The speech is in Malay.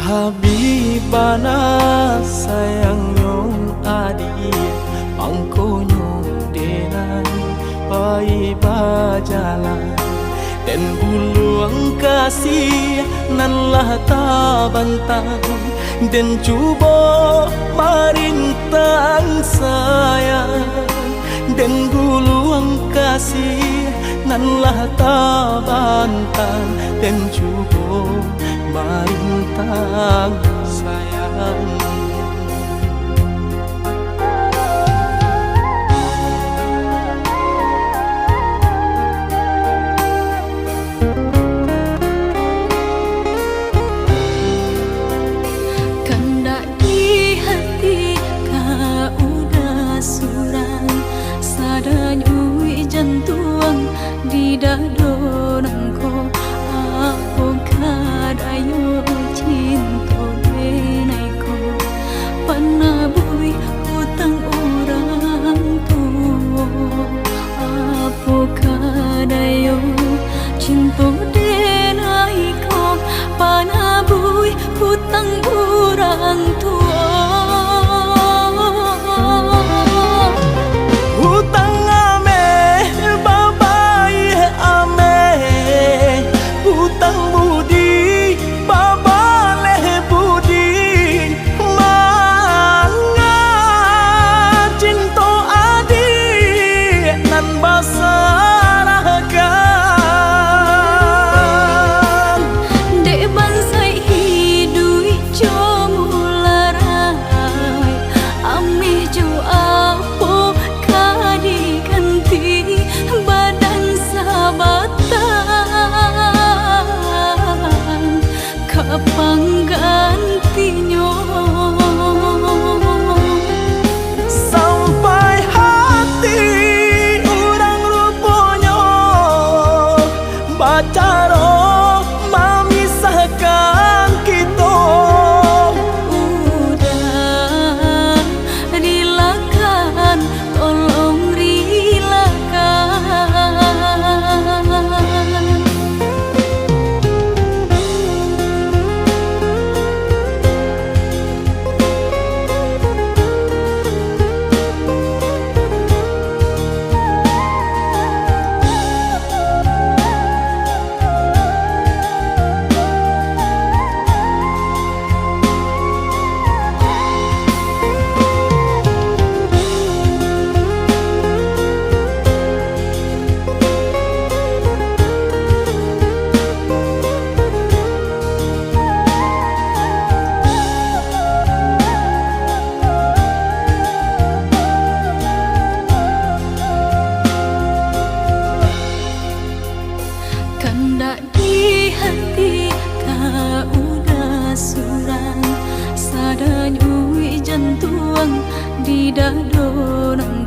Habibana sayang nyong adi pangkonyong denai pai bajalan dan buluang kasih nan lah tabantang dan cuba marintang sayang dan buluang kasih nan lah tabantang dan cuba marintang sayang. Kandak di hati kau udah surang, sadanya ui jantung di dadonangku. Aku kadayo cinta denaiku, panabui hutang orang tua. Aku kadayo cinta denaiku, panabui hutang orang tua. Hutang ame babai ame, hutang budi babale budi, manga cinta adi nan basarakan. Dek bansai hidui jomularai, amih jo apo kadi ganti badan sabatan kapang gantinyo. Sampai hati urang ruponyo bacaro memisahkan kita. Udah rilakan, tolong rilakan. Kandak di hati kau udah surang, sadanya ui jantung di dadonang.